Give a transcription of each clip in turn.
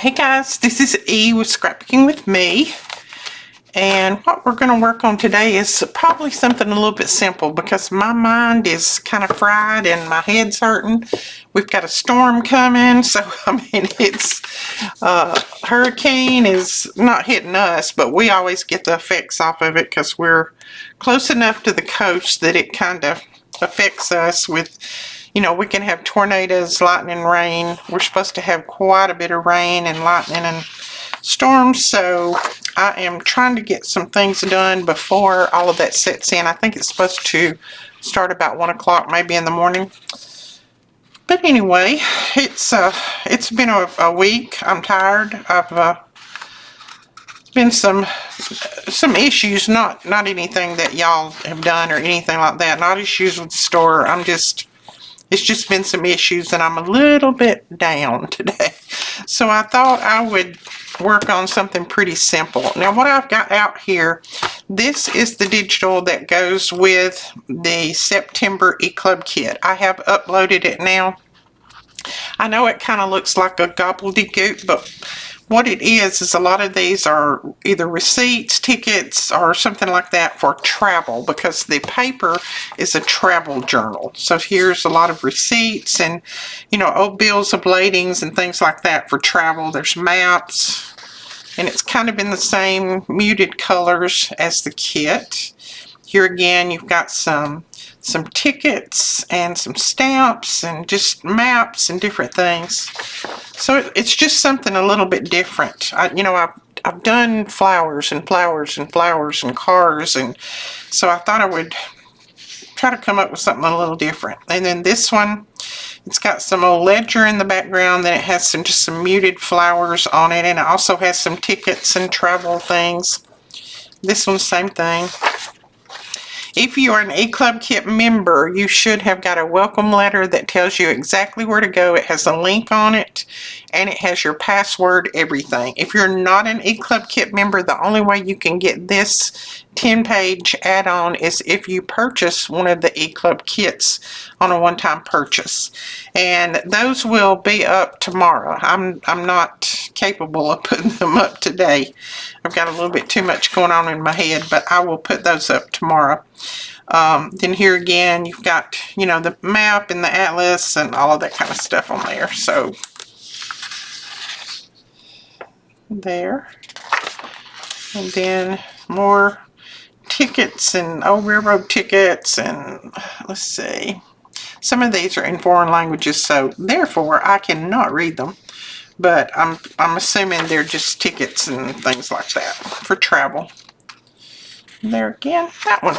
Hey guys, this is E with Scrapbooking with Me, and what we're going to work on today is probably something a little bit simple because my mind is kind of fried and my head's hurting. We've got a storm coming, so I mean it's hurricane is not hitting us, but we always get the effects off of it because we're close enough to the coast that it kind of affects us with, you know, we can have tornadoes, lightning, rain. We're supposed to have quite a bit of rain and lightning and storms, so I am trying to get some things done before all of that sets in. I think it's supposed to start about 1 o'clock maybe in the morning. But anyway, it's been a week. I'm tired. I've been some issues, not anything that y'all have done or anything like that. Not issues with the store. It's just been some issues and I'm a little bit down today. So I thought I would work on something pretty simple. Now what I've got out here, this is the digital that goes with the September E-Club kit. I have uploaded it now. I know it kind of looks like a gobbledygook, but what it is a lot of these are either receipts, tickets, or something like that for travel, because the paper is a travel journal. So here's a lot of receipts and, you know, old bills of ladings and things like that for travel. There's maps, and it's kind of in the same muted colors as the kit. Here again, you've got some tickets and some stamps and just maps and different things. So it's just something a little bit different. I've done flowers and flowers and flowers and cars, and so I thought I would try to come up with something a little different. And then this one, it's got some old ledger in the background, then it has just some muted flowers on it, and it also has some tickets and travel things. This one, same thing. If you are an E-Club Kit member, you should have got a welcome letter that tells you exactly where to go. It has a link on it, and it has your password, everything. If you're not an E-Club Kit member, the only way you can get this 10-page add-on is if you purchase one of the E-Club kits on a one-time purchase. And those will be up tomorrow. I'm not capable of putting them up today. I've got a little bit too much going on in my head, but I will put those up tomorrow. Then here again, you've got, you know, the map and the atlas and all of that kind of stuff on there. So there. And then more tickets and old railroad tickets, and let's see. Some of these are in foreign languages, so therefore I cannot read them. But I'm assuming they're just tickets and things like that for travel. There again, that one.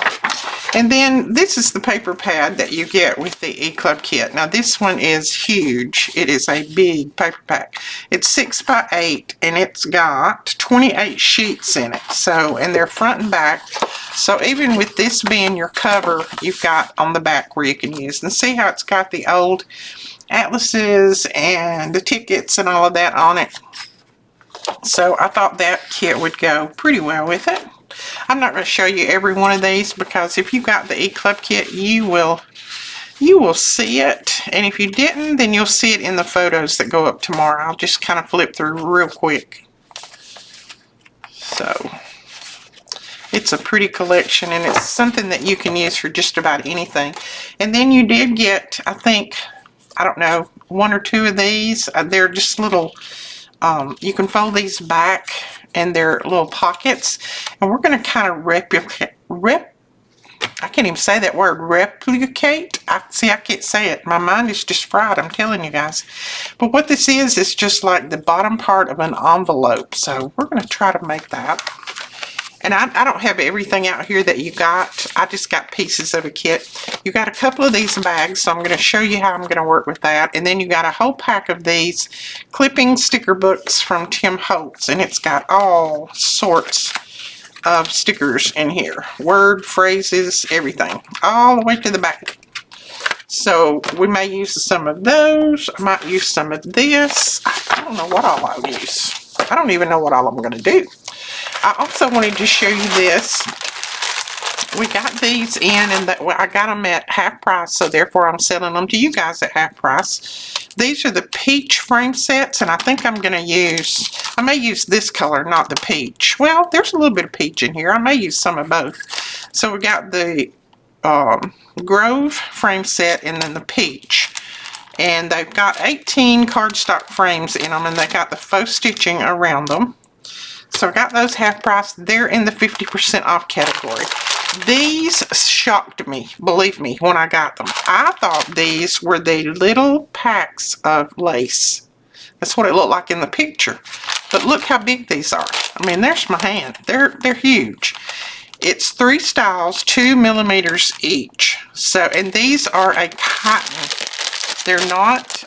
And then this is the paper pad that you get with the E-Club kit. Now this one is huge. It is a big paper pack. It's 6 by 8 and it's got 28 sheets in it. So, and they're front and back. So even with this being your cover, you've got on the back where you can use. And see how it's got the old atlases and the tickets and all of that on it. So I thought that kit would go pretty well with it. I'm not going to show you every one of these because if you got the E-Club kit, you will see it. And if you didn't, then you'll see it in the photos that go up tomorrow. I'll just kind of flip through real quick. So it's a pretty collection, and it's something that you can use for just about anything. And then you did get, I think, I don't know, 1 or 2 of these. They're just little, you can fold these back and they're little pockets. And we're going to kind of I can't even say that word, replicate. I can't say it. My mind is just fried, I'm telling you guys. But what this is just like the bottom part of an envelope. So we're going to try to make that. And I don't have everything out here that you got. I just got pieces of a kit. You got a couple of these bags, so I'm going to show you how I'm going to work with that. And then you got a whole pack of these clipping sticker books from Tim Holtz. And it's got all sorts of stickers in here. Word, phrases, everything. All the way to the back. So we may use some of those. I might use some of this. I don't know what all I'll use. I don't even know what all I'm going to do. I also wanted to show you this. We got these in, and I got them at half price, so therefore I'm selling them to you guys at half price. These are the peach frame sets, and I think I may use this color, not the peach. Well, there's a little bit of peach in here. I may use some of both. So we got the Grove frame set and then the peach. And they've got 18 cardstock frames in them, and they got the faux stitching around them. So I got those half price. They're in the 50% off category. These shocked me, believe me, when I got them. I thought these were the little packs of lace. That's what it looked like in the picture. But look how big these are. I mean, there's my hand. They're huge. It's 3 styles, 2 millimeters each. So, and these are a cotton. They're not,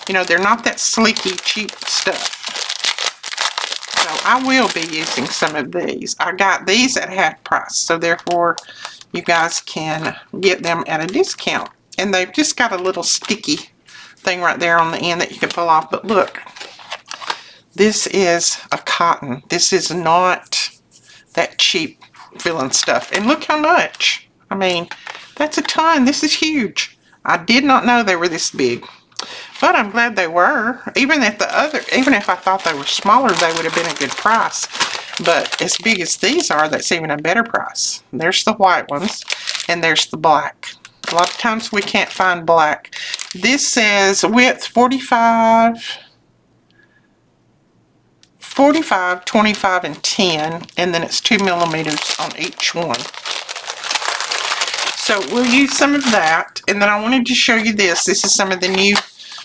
you know, they're not that sleeky, cheap stuff. So I will be using some of these. I got these at half price, so therefore you guys can get them at a discount. And they've just got a little sticky thing right there on the end that you can pull off. But look, this is a cotton. This is not that cheap feeling stuff. And look how much. I mean, that's a ton. This is huge. I did not know they were this big. But I'm glad they were. Even if I thought they were smaller, they would have been a good price. But as big as these are, that's even a better price. There's the white ones, and there's the black. A lot of times we can't find black. This says width 45, 25, and 10, and then it's 2 millimeters on each one. So we'll use some of that, and then I wanted to show you this. This is some of the new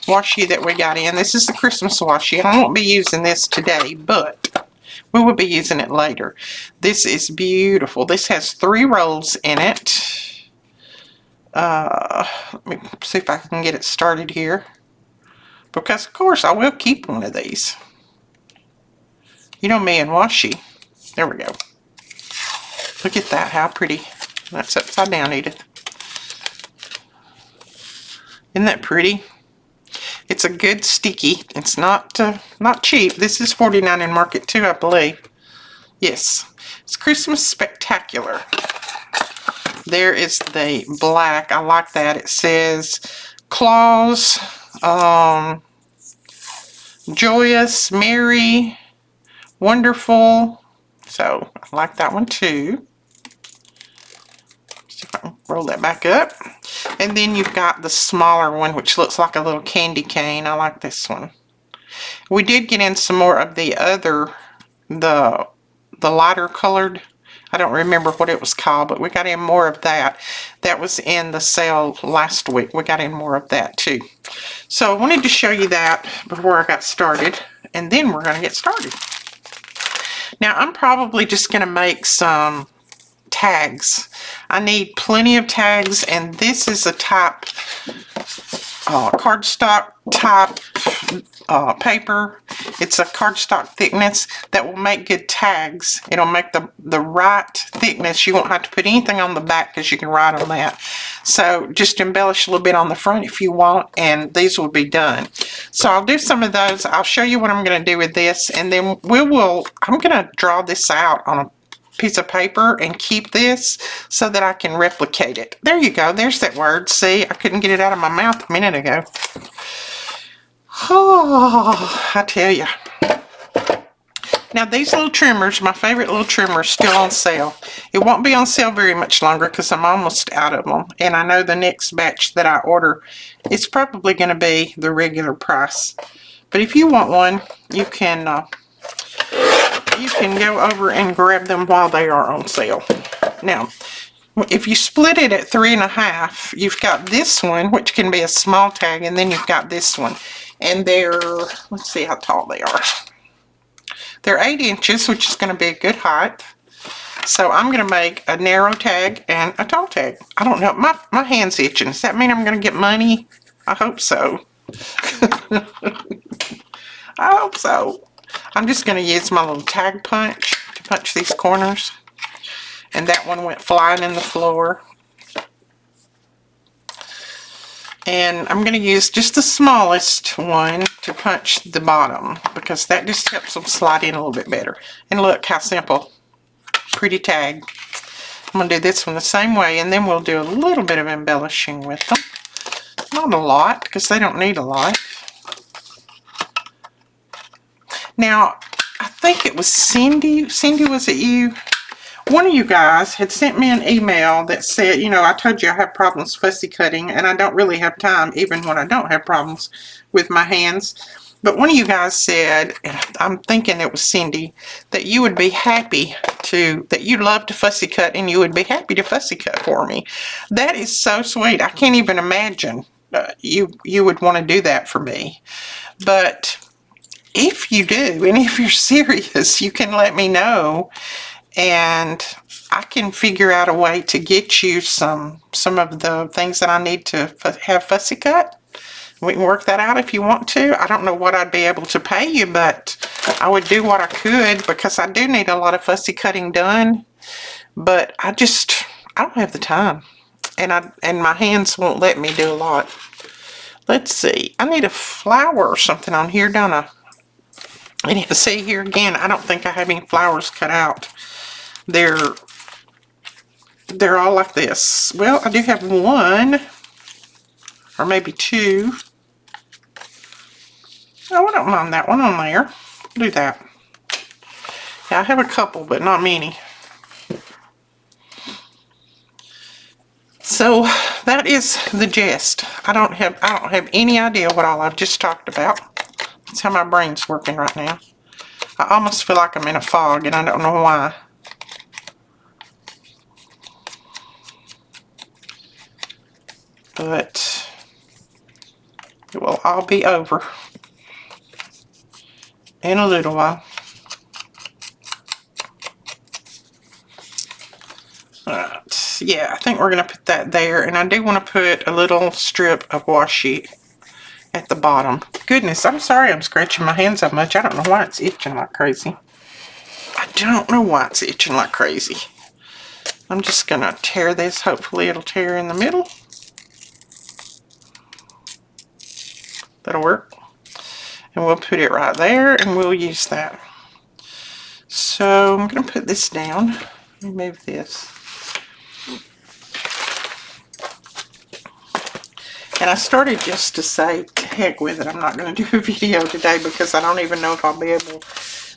washi that we got in. This is the Christmas washi, and I won't be using this today, but we will be using it later. This is beautiful. This has 3 rolls in it. Let me see if I can get it started here, because of course I will keep one of these. You know me and washi. There we go. Look at that, how pretty. That's upside down, Edith. Isn't that pretty? It's a good sticky. It's not cheap. This is $49 in market too, I believe. Yes, it's Christmas Spectacular. There is the black. I like that. It says Claus, joyous, merry, wonderful. So I like that one too. See if I can roll that back up. And then you've got the smaller one, which looks like a little candy cane. I like this one. We did get in some more of the other, the lighter colored. I don't remember what it was called, but we got in more of that. That was in the sale last week. We got in more of that too. So I wanted to show you that before I got started, and then we're going to get started. Now I'm probably just going to make some tags. I need plenty of tags, and this is a type cardstock type paper. It's a cardstock thickness that will make good tags. It'll make the right thickness. You won't have to put anything on the back because you can write on that. So just embellish a little bit on the front if you want, and these will be done. So I'll do some of those. I'll show you what I'm going to do with this, and then I'm going to draw this out on a piece of paper and keep this so that I can replicate it. There you go. There's that word. See, I couldn't get it out of my mouth a minute ago. Oh, I tell you. Now these little trimmers, my favorite little trimmer, is still on sale. It won't be on sale very much longer because I'm almost out of them. And I know the next batch that I order, it's probably going to be the regular price. But if you want one, you can go over and grab them while they are on sale. Now, if you split it at 3 1/2, you've got this one, which can be a small tag, and then you've got this one. And they're, let's see how tall they are. They're 8 inches, which is going to be a good height. So I'm going to make a narrow tag and a tall tag. I don't know, my hand's itching. Does that mean I'm going to get money? I hope so. I hope so. I'm just going to use my little tag punch to punch these corners. And that one went flying in the floor. And I'm going to use just the smallest one to punch the bottom, because that just helps them slide in a little bit better. And look how simple. Pretty tag. I'm going to do this one the same way, and then we'll do a little bit of embellishing with them. Not a lot, because they don't need a lot. Now, I think it was Cindy. Cindy, was it you? One of you guys had sent me an email that said, you know, I told you I have problems fussy cutting, and I don't really have time, even when I don't have problems with my hands. But one of you guys said, and I'm thinking it was Cindy, that you would be happy to, that you love to fussy cut, and you would be happy to fussy cut for me. That is so sweet. I can't even imagine you would want to do that for me. But if you do, and if you're serious, you can let me know, and I can figure out a way to get you some of the things that I need to have fussy cut. We can work that out if you want to. I don't know what I'd be able to pay you, but I would do what I could, because I do need a lot of fussy cutting done. But I don't have the time, and my hands won't let me do a lot. Let's see. I need a flower or something on here, don't I? And see here again, I don't think I have any flowers cut out. They're all like this. Well, I do have one, or maybe two. Oh, I don't mind that one on there. Do that. Yeah, I have a couple, but not many. So that is the gist. I don't have any idea what all I've just talked about. That's how my brain's working right now. I almost feel like I'm in a fog, and I don't know why. But it will all be over in a little while. Alright, yeah, I think we're going to put that there, and I do want to put a little strip of washi at the bottom. Goodness, I'm sorry I'm scratching my hands so much. I don't know why it's itching like crazy. I don't know why it's itching like crazy. I'm just going to tear this. Hopefully it'll tear in the middle. That'll work. And we'll put it right there, and we'll use that. So I'm going to put this down. Let me move this. And I started just to say, to heck with it, I'm not going to do a video today, because I don't even know if I'll be able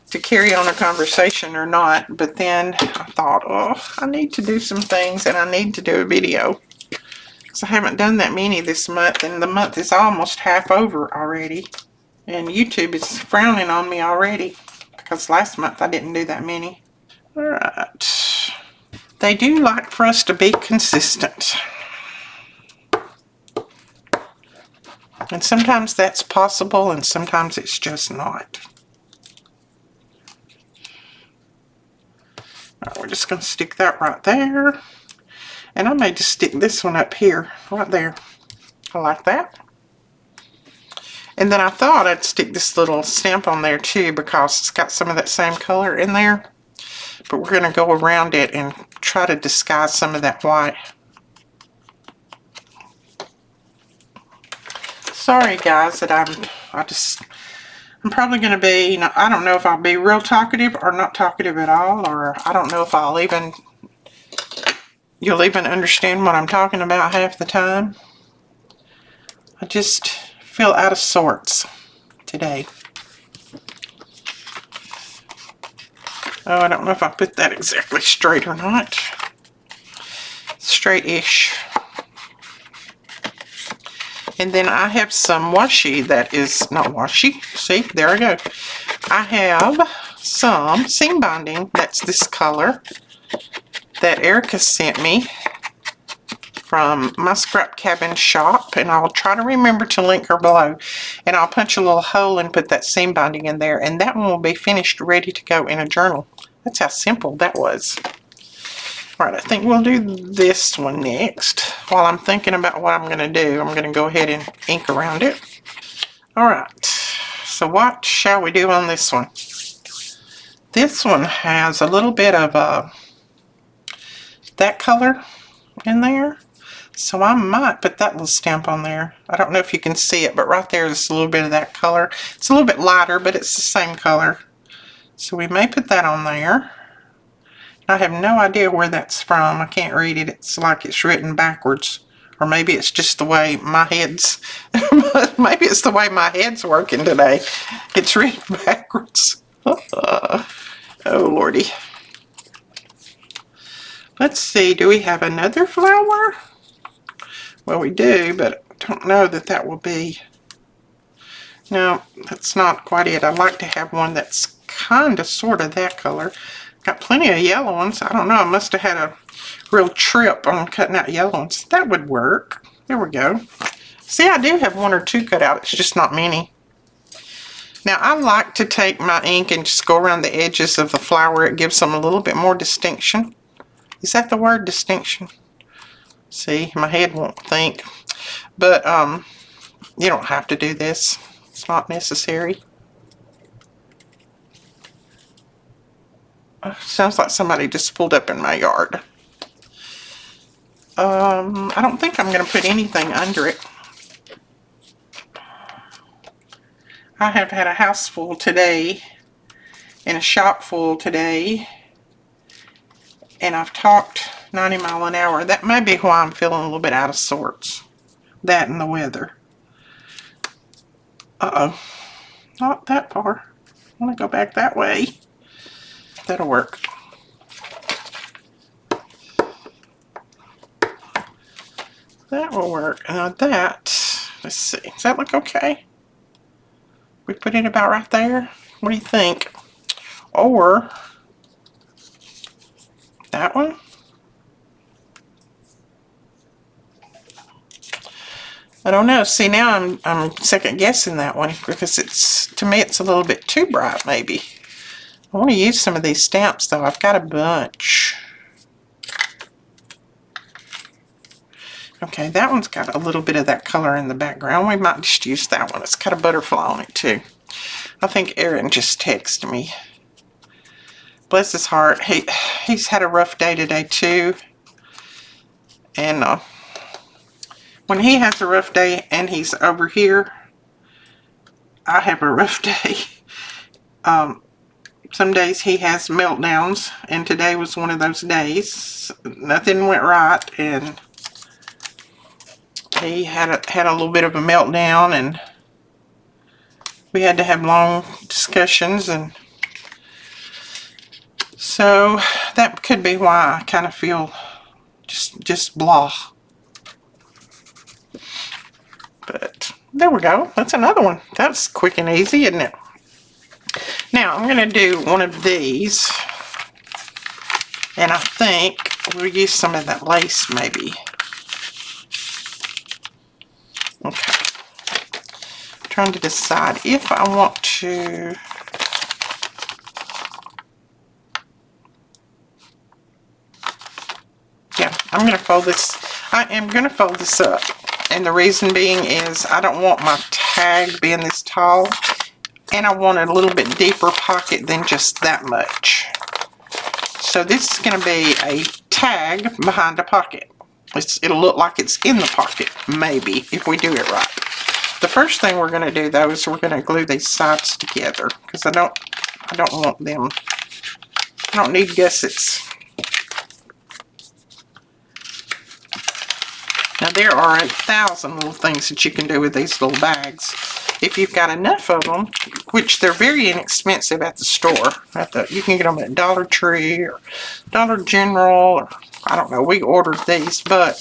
to carry on a conversation or not. But then I thought, oh, I need to do some things, and I need to do a video, because I haven't done that many this month, and the month is almost half over already. And YouTube is frowning on me already, because last month I didn't do that many. Alright. They do like for us to be consistent. And sometimes that's possible, and sometimes it's just not. Alright, we're just going to stick that right there. And I may just stick this one up here, right there. I like that. And then I thought I'd stick this little stamp on there too, because it's got some of that same color in there. But we're going to go around it and try to disguise some of that white. Sorry guys that I'm probably going to be, you know, I don't know if I'll be real talkative or not talkative at all, or I don't know if you'll even understand what I'm talking about half the time. I just feel out of sorts today. Oh, I don't know if I put that exactly straight or not. Straight-ish. And then I have some washi that is not washi. See, there I go. I have some seam binding that's this color that Erica sent me from my scrap cabin shop, and I'll try to remember to link her below. And I'll punch a little hole and put that seam binding in there, and that one will be finished, ready to go in a journal. That's how simple that was. Alright, I think we'll do this one next. While I'm thinking about what I'm going to do, I'm going to go ahead and ink around it. Alright, so what shall we do on this one? This one has a little bit of that color in there. So I might put that little stamp on there. I don't know if you can see it, but right there is a little bit of that color. It's a little bit lighter, but it's the same color. So we may put that on there. I have no idea where that's from. I can't read it. It's like it's written backwards Or maybe it's just the way my head's, maybe it's the way my head's working today. It's reading backwards. Oh, Lordy. Let's see, do we have another flower? Well, we do, but I don't know that that will be. No, that's not quite it. I'd like to have one that's kind of, sort of that color. Got plenty of yellow ones. I don't know, I must have had a real trip on cutting out yellow ones. That would work. There we go. See, I do have one or two cut out. It's just not many. Now, I like to take my ink and just go around the edges of the flower. It gives them a little bit more distinction. Is that the word, distinction? See, my head won't think. But you don't have to do this. It's not necessary. Sounds like somebody just pulled up in my yard. I don't think I'm going to put anything under it. I have had a house full today and a shop full today, and I've talked 90 miles an hour. That may be why I'm feeling a little bit out of sorts. That and the weather. Uh-oh. Not that far. I want to go back that way. That'll work. That will work. Now that, let's see. Does that look okay? We put it about right there? What do you think? Or that one? I don't know. See, now I'm second guessing that one because it's, to me, it's a little bit too bright maybe. I want to use some of these stamps though. I've got a bunch. Okay, that one's got a little bit of that color in the background. We might just use that one. It's got a butterfly on it too. I think Aaron just texted me. Bless his heart. He's had a rough day today too. And when he has a rough day and he's over here, I have a rough day. Some days he has meltdowns, and today was one of those days. Nothing went right, and he had a little bit of a meltdown, and we had to have long discussions, and so that could be why I kind of feel just blah. But there we go. That's another one. That's quick and easy, isn't it? Now I'm going to do one of these, and I think we'll use some of that lace maybe. Okay. I'm trying to decide if I want to. Yeah, I'm going to fold this. I am going to fold this up. And the reason being is I don't want my tag being this tall. And I want a little bit deeper pocket than just that much. So this is going to be a tag behind a pocket. It'll look like it's in the pocket, maybe, if we do it right. The first thing we're going to do, though, is we're going to glue these sides together. Because I don't want them. I don't need gussets. Now there are 1,000 little things that you can do with these little bags. If you've got enough of them, which they're very inexpensive at the store. You can get them at Dollar Tree or Dollar General, or I don't know, we ordered these, but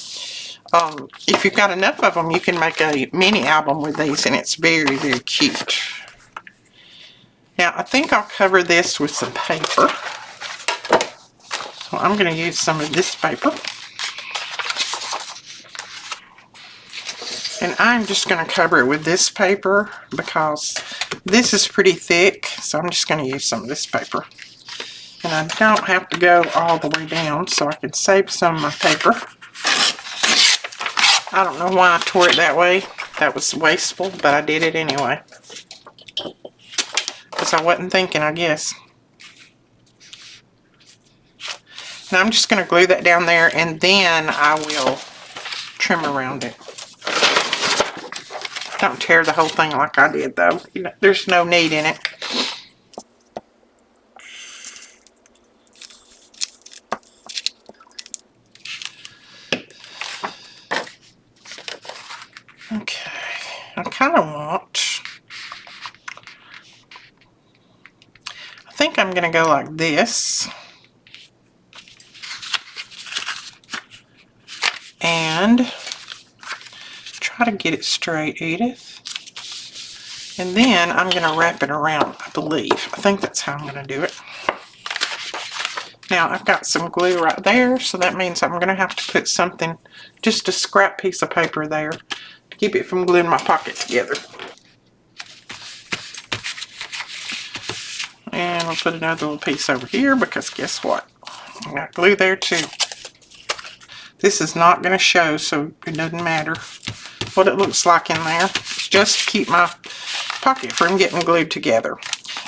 if you've got enough of them, you can make a mini album with these, and it's very, very cute. Now, I think I'll cover this with some paper. So I'm going to use some of this paper. And I'm just going to cover it with this paper because this is pretty thick, so I'm just going to use some of this paper. And I don't have to go all the way down, so I can save some of my paper. I don't know why I tore it that way. That was wasteful, but I did it anyway. Because I wasn't thinking, I guess. Now I'm just going to glue that down there, and then I will trim around it. Don't tear the whole thing like I did, though. You know, there's no need in it. I kind of want, I think I'm going to go like this. And try to get it straight, Edith. And then I'm going to wrap it around, I believe. I think that's how I'm going to do it. Now, I've got some glue right there, so that means I'm going to have to put something, just a scrap piece of paper there, to keep it from gluing my pocket together. And we'll put another little piece over here, because guess what? I got glue there too. This is not going to show, so it doesn't matter what it looks like in there. It's just to keep my pocket from getting glued together.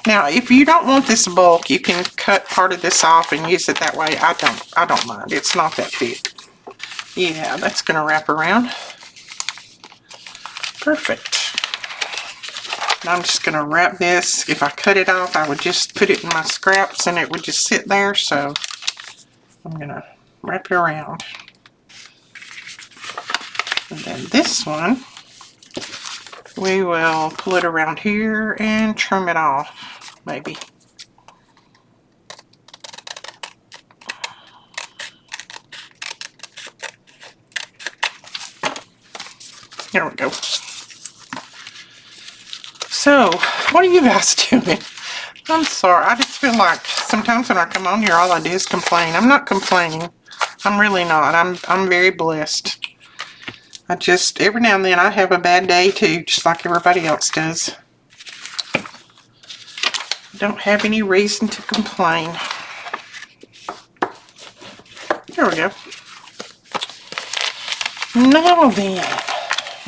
Now, if you don't want this bulk, you can cut part of this off and use it that way. I don't mind. It's not that big. Yeah, that's going to wrap around. Perfect. And I'm just going to wrap this. If I cut it off, I would just put it in my scraps and it would just sit there. So I'm going to wrap it around. And then this one, we will pull it around here and trim it off, maybe. There we go. So, what are you guys doing? I'm sorry, I just feel like sometimes when I come on here, all I do is complain. I'm not complaining. I'm really not. I'm very blessed. I just, every now and then I have a bad day too, just like everybody else does. I don't have any reason to complain. There we go. Now then,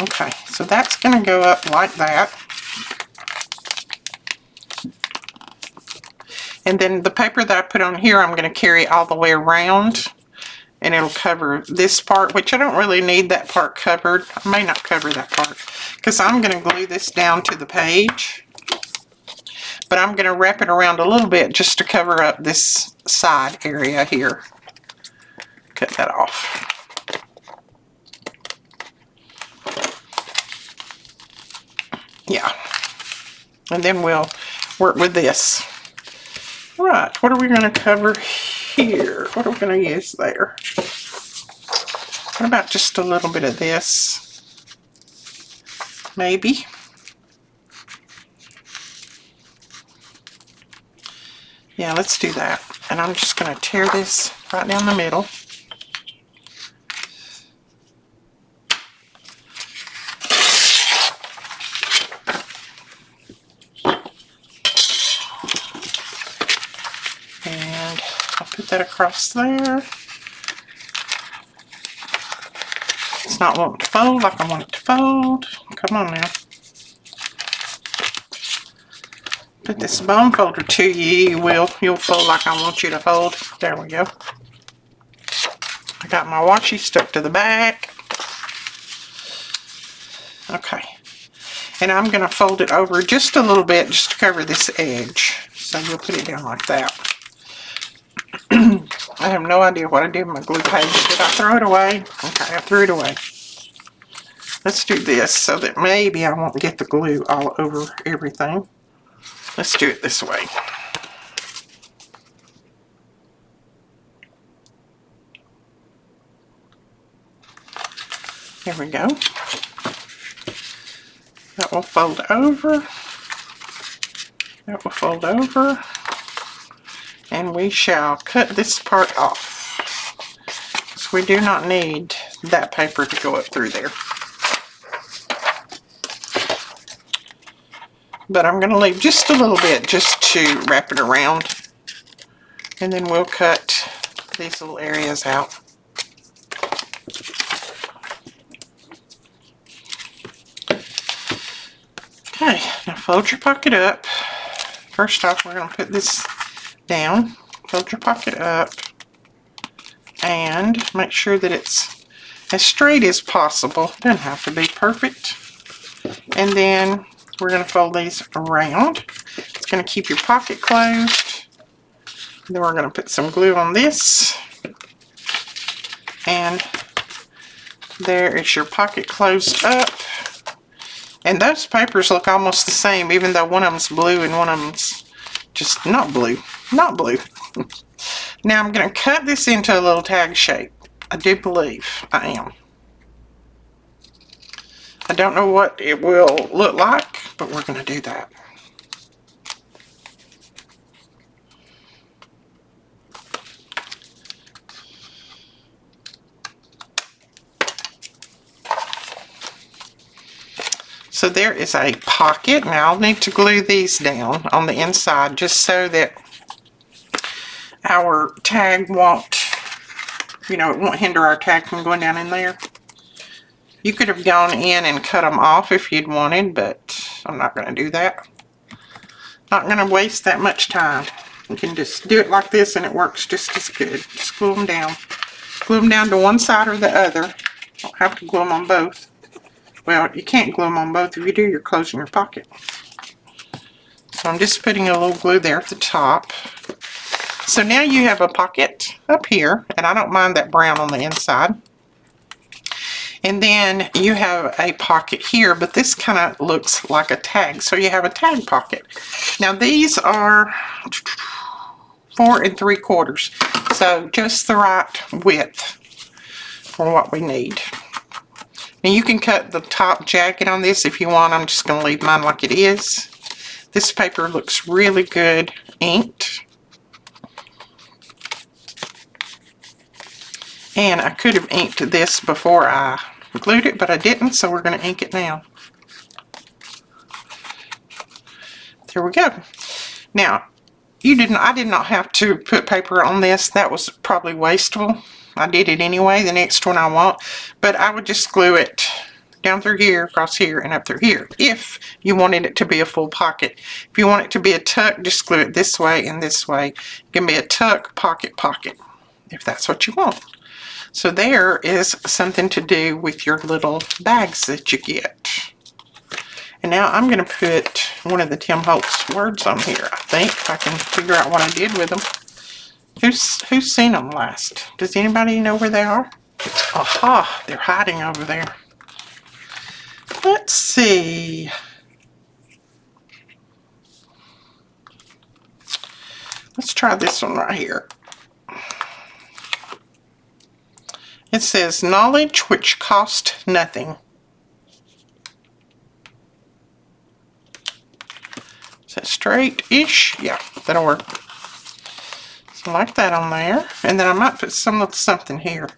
okay, so that's going to go up like that. And then the paper that I put on here, I'm going to carry all the way around. And it'll cover this part, which I don't really need that part covered. I may not cover that part, because I'm going to glue this down to the page. But I'm going to wrap it around a little bit just to cover up this side area here. Cut that off. Yeah. And then we'll work with this. Right, what are we going to cover here? What are we going to use there? What about just a little bit of this? Maybe. Yeah, let's do that. And I'm just going to tear this right down the middle. And I'll put that across there. It's not wanting to fold like I want it to fold. Come on now. Put this bone folder to you. You'll fold like I want you to fold. There we go. I got my washi stuck to the back. Okay. And I'm going to fold it over just a little bit just to cover this edge. So you'll put it down like that. I have no idea what I did with my glue page. Did I throw it away? Okay, I threw it away. Let's do this so that maybe I won't get the glue all over everything. Let's do it this way. There we go. That will fold over. That will fold over. And we shall cut this part off. So we do not need that paper to go up through there. But I'm going to leave just a little bit just to wrap it around. And then we'll cut these little areas out. Okay, now fold your pocket up. First off, we're going to put this down. Fold your pocket up. And make sure that it's as straight as possible. Doesn't have to be perfect. And then we're going to fold these around. It's going to keep your pocket closed. Then we're going to put some glue on this. And there is your pocket closed up. And those papers look almost the same, even though one of them's blue and one of them's just not blue. Not blue. Now I'm going to cut this into a little tag shape. I do believe I am. I don't know what it will look like, but we're going to do that. So there is a pocket. Now I'll need to glue these down on the inside just so that our tag won't, you know, it won't hinder our tag from going down in there. You could have gone in and cut them off if you'd wanted, but I'm not going to do that. Not going to waste that much time. You can just do it like this and it works just as good. Just glue them down. Glue them down to one side or the other. Don't have to glue them on both. Well, you can't glue them on both. If you do, you're closing your pocket. So I'm just putting a little glue there at the top. So now you have a pocket up here, and I don't mind that brown on the inside. And then you have a pocket here, but this kind of looks like a tag. So you have a tag pocket. Now these are 4 3/4. So just the right width for what we need. Now you can cut the top jacket on this if you want. I'm just going to leave mine like it is. This paper looks really good inked. And I could have inked this before I glued it, but I didn't, so we're going to ink it now. There we go. Now, I did not have to put paper on this. That was probably wasteful. I did it anyway. The next one I won't. But I would just glue it down through here, across here, and up through here, if you wanted it to be a full pocket. If you want it to be a tuck, just glue it this way and this way. It can be a tuck, pocket, pocket, if that's what you want. So there is something to do with your little bags that you get. And now I'm going to put one of the Tim Holtz words on here, I think, if I can figure out what I did with them. Who's seen them last? Does anybody know where they are? Aha, they're hiding over there. Let's see. Let's try this one right here. It says, knowledge which cost nothing. Is that straight-ish? Yeah, that'll work. So like that on there. And then I might put something here.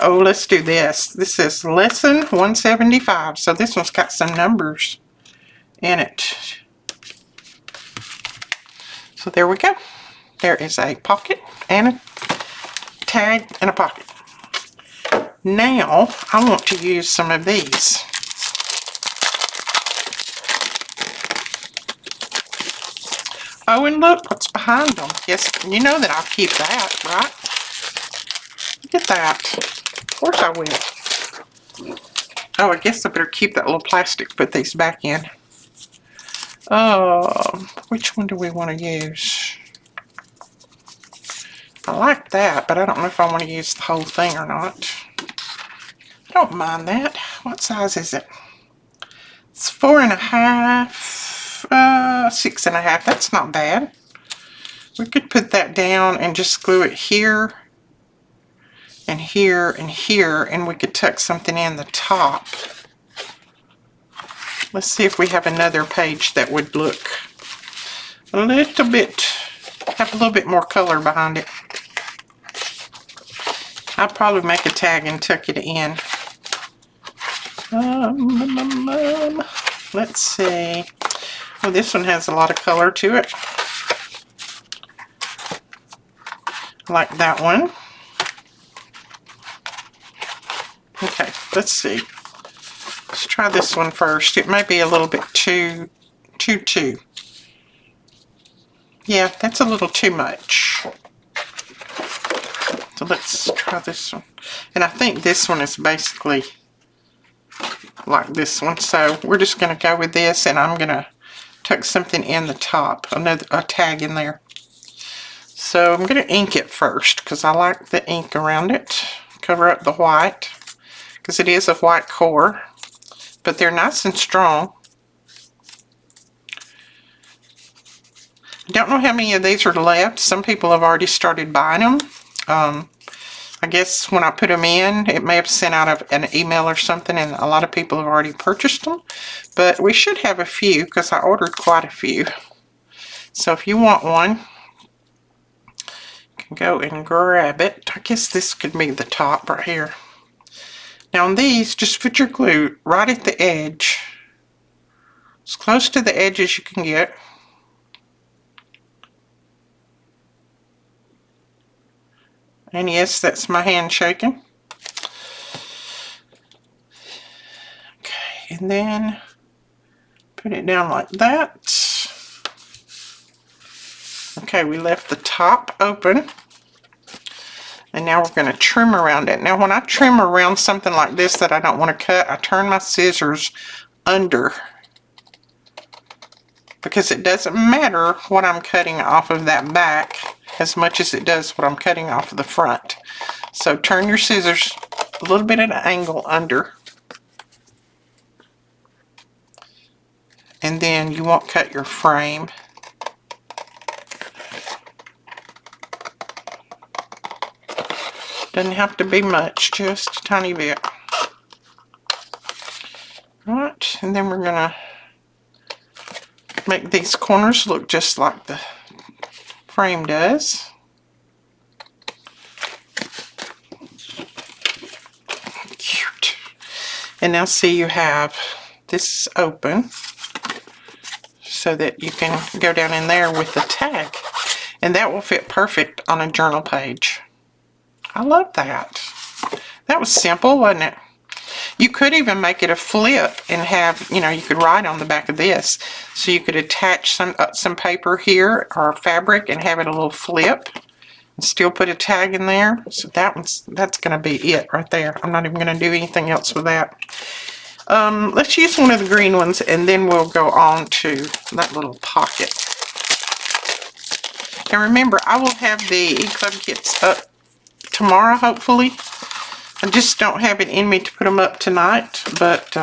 Oh, let's do this. This says lesson 175. So this one's got some numbers in it. So there we go. There is a pocket and a tag and a pocket. Now I want to use some of these. Oh, and look what's behind them. Yes, you know that I'll keep that, right? Look at that. Of course I will. Oh, I guess I better keep that little plastic, put these back in. Which one do we want to use? I like that, but I don't know if I want to use the whole thing or not. I don't mind that. What size is it? It's 4.5, 6.5. That's not bad. We could put that down and just glue it here and here and here, and we could tuck something in the top. Let's see if we have another page that would look a little bit, have a little bit more color behind it. I'll probably make a tag and tuck it in. Let's see. Oh, this one has a lot of color to it. I like that one. Okay, let's see. Let's try this one first. It may be a little bit too. Yeah, that's a little too much. So let's try this one. And I think this one is basically like this one. So we're just going to go with this, and I'm going to tuck something in the top, a tag in there. So I'm going to ink it first because I like the ink around it. Cover up the white because it is a white core, but they're nice and strong. Don't know how many of these are left. Some people have already started buying them. I guess when I put them in, it may have sent out an email or something, and a lot of people have already purchased them. But we should have a few because I ordered quite a few. So if you want one, you can go and grab it. I guess this could be the top right here. Now on these, just put your glue right at the edge. As close to the edge as you can get. And yes, that's my hand shaking. Okay, and then put it down like that. Okay, we left the top open. And now we're going to trim around it. Now when I trim around something like this that I don't want to cut, I turn my scissors under. Because it doesn't matter what I'm cutting off of that back as much as it does what I'm cutting off of the front. So turn your scissors a little bit at an angle under. And then you won't cut your frame. Doesn't have to be much, just a tiny bit. Right, and then we're gonna make these corners look just like the frame does. Cute. And now see, you have this open so that you can go down in there with the tag, and that will fit perfect on a journal page. I love that. That was simple, wasn't it? You could even make it a flip and have, you know, you could write on the back of this. So you could attach some paper here or fabric and have it a little flip and still put a tag in there. So that's going to be it right there. I'm not even going to do anything else with that. Let's use one of the green ones, and then we'll go on to that little pocket. And remember, I will have the E-Club kits up tomorrow, hopefully. I just don't have it in me to put them up tonight, but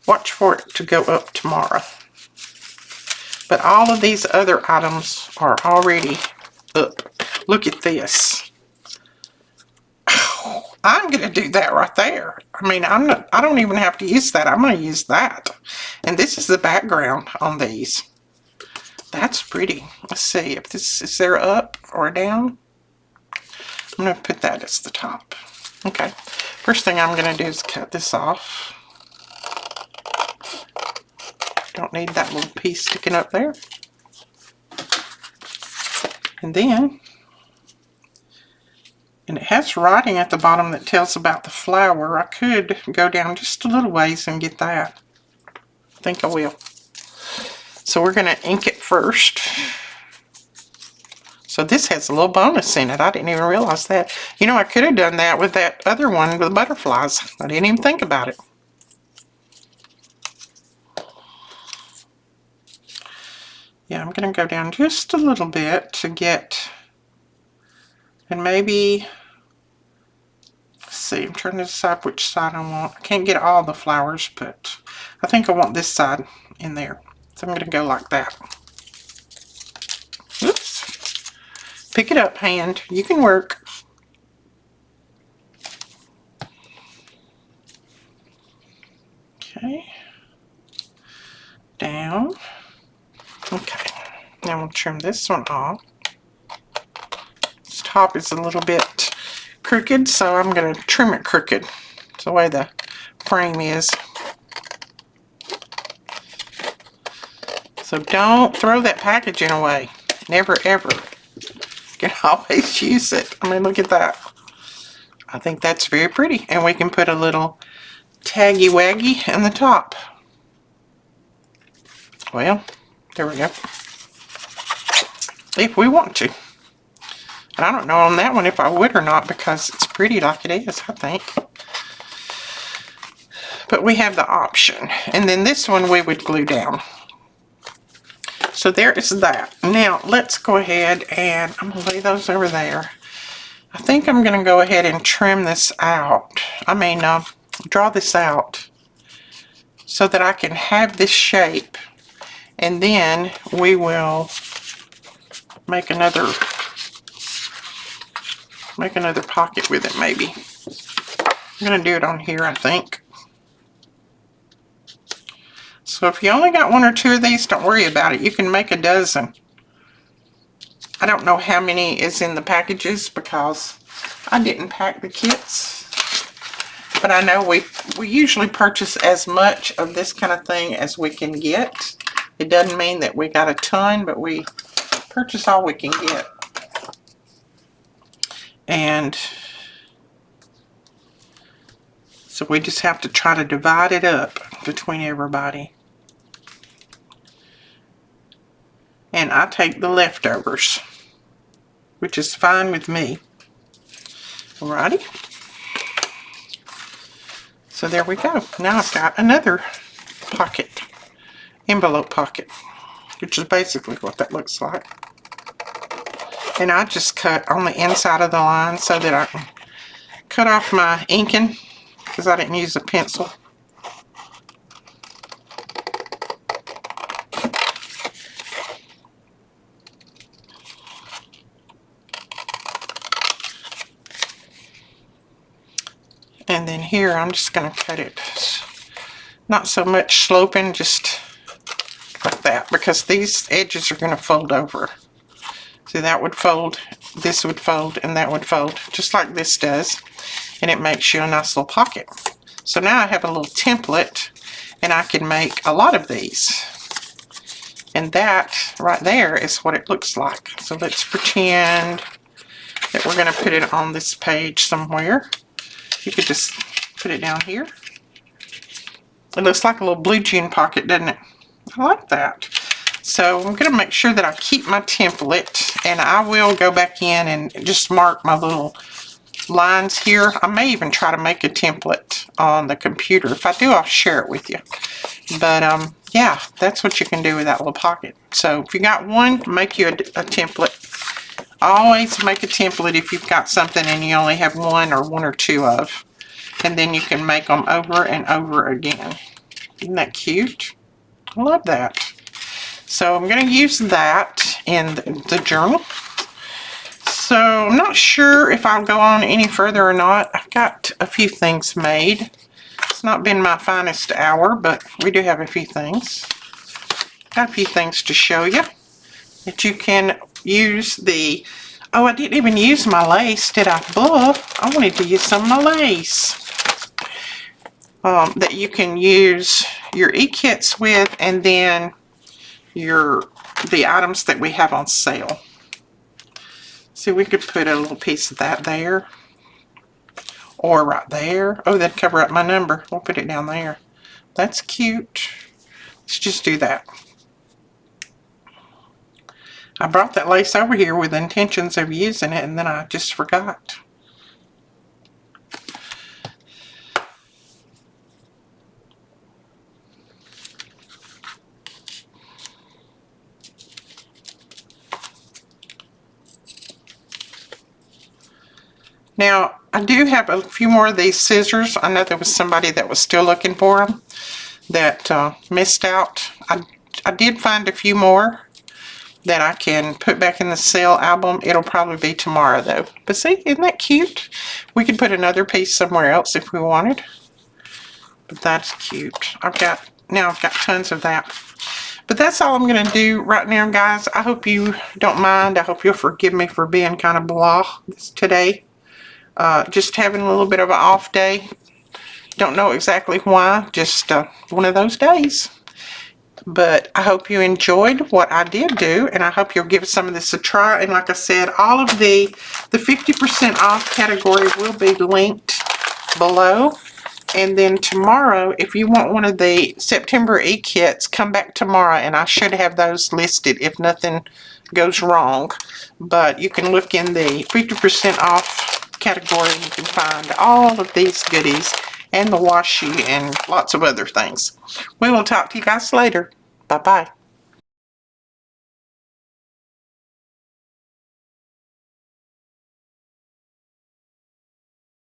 watch for it to go up tomorrow. But all of these other items are already up. Look at this. I'm going to do that right there. I mean, I don't even have to use that. I'm going to use that. And this is the background on these. That's pretty. Let's see if this is there up or down. I'm going to put that as the top. Okay. First thing I'm going to do is cut this off. Don't need that little piece sticking up there. And then, and it has writing at the bottom that tells about the flower. I could go down just a little ways and get that. I think I will. So we're going to ink it first. So this has a little bonus in it. I didn't even realize that. You know, I could have done that with that other one with the butterflies. I didn't even think about it. Yeah, I'm going to go down just a little bit to get, and maybe, let's see, I'm trying to decide which side I want. I can't get all the flowers, but I think I want this side in there. So I'm going to go like that. Oops. Pick it up, hand. You can work. Okay. Down. Okay. Now we'll trim this one off. This top is a little bit crooked, so I'm going to trim it crooked. It's the way the frame is. So don't throw that packaging away. Never, ever. You can always use it. I mean, look at that. I think that's very pretty. And we can put a little taggy waggy in the top. Well, there we go. If we want to. And I don't know on that one if I would or not, because it's pretty like it is, I think. But we have the option. And then this one we would glue down. So there is that. Now let's go ahead and I'm going to lay those over there. I think I'm going to go ahead and trim this out. I mean, draw this out so that I can have this shape And then we will make another pocket with it maybe. I'm going to do it on here, I think. So if you only got 1 or 2 of these, don't worry about it. You can make a dozen. I don't know how many is in the packages because I didn't pack the kits. But I know we usually purchase as much of this kind of thing as we can get. It doesn't mean that we got a ton, but we purchase all we can get. And so we just have to try to divide it up between everybody. And I take the leftovers, which is fine with me. Alrighty. So there we go. Now I've got another pocket, envelope pocket, which is basically what that looks like. And I just cut on the inside of the line so that I can cut off my inking because I didn't use a pencil. And then here I'm just going to cut it not so much sloping, just like that, because these edges are going to fold over. See, that would fold, this would fold, and that would fold, just like this does. And it makes you a nice little pocket. So now I have a little template, and I can make a lot of these. And that right there is what it looks like. So let's pretend that we're going to put it on this page somewhere. You could just put it down here. It looks like a little blue jean pocket, doesn't it? I like that. So I'm going to make sure that I keep my template, and I will go back in and just mark my little lines here. I may even try to make a template on the computer. If I do, I'll share it with you. But yeah, that's what you can do with that little pocket. So if you got one, make you a template. Always make a template if you've got something and you only have 1 or 1 or 2 of. And then you can make them over and over again. Isn't that cute? I love that. So I'm going to use that in the journal. So I'm not sure if I'll go on any further or not. I've got a few things made. It's not been my finest hour, but we do have a few things. Got a few things to show you that you can use the... Oh, I didn't even use my lace, did I? Bluff. I wanted to use some of my lace. That you can use your e-kits with, and then the items that we have on sale. See, we could put a little piece of that there, or right there. Oh, that'd cover up my number. We'll put it down there. That's cute. Let's just do that. I brought that lace over here with intentions of using it, and then I just forgot. Now, I do have a few more of these scissors. I know there was somebody that was still looking for them that missed out. I did find a few more that I can put back in the sale album. It'll probably be tomorrow though. But see, isn't that cute? We could put another piece somewhere else if we wanted. But that's cute. I've got tons of that. But that's all I'm going to do right now, guys. I hope you don't mind. I hope you'll forgive me for being kind of blah today. Just having a little bit of an off day. Don't know exactly why. Just one of those days. But I hope you enjoyed what I did do, and I hope you'll give some of this a try. And like I said, all of the 50% off category will be linked below. And then tomorrow, if you want one of the September e-kits, come back tomorrow, and I should have those listed if nothing goes wrong. But you can look in the 50% off category. You can find all of these goodies and the washi and lots of other things. We will talk to you guys later. Bye-bye.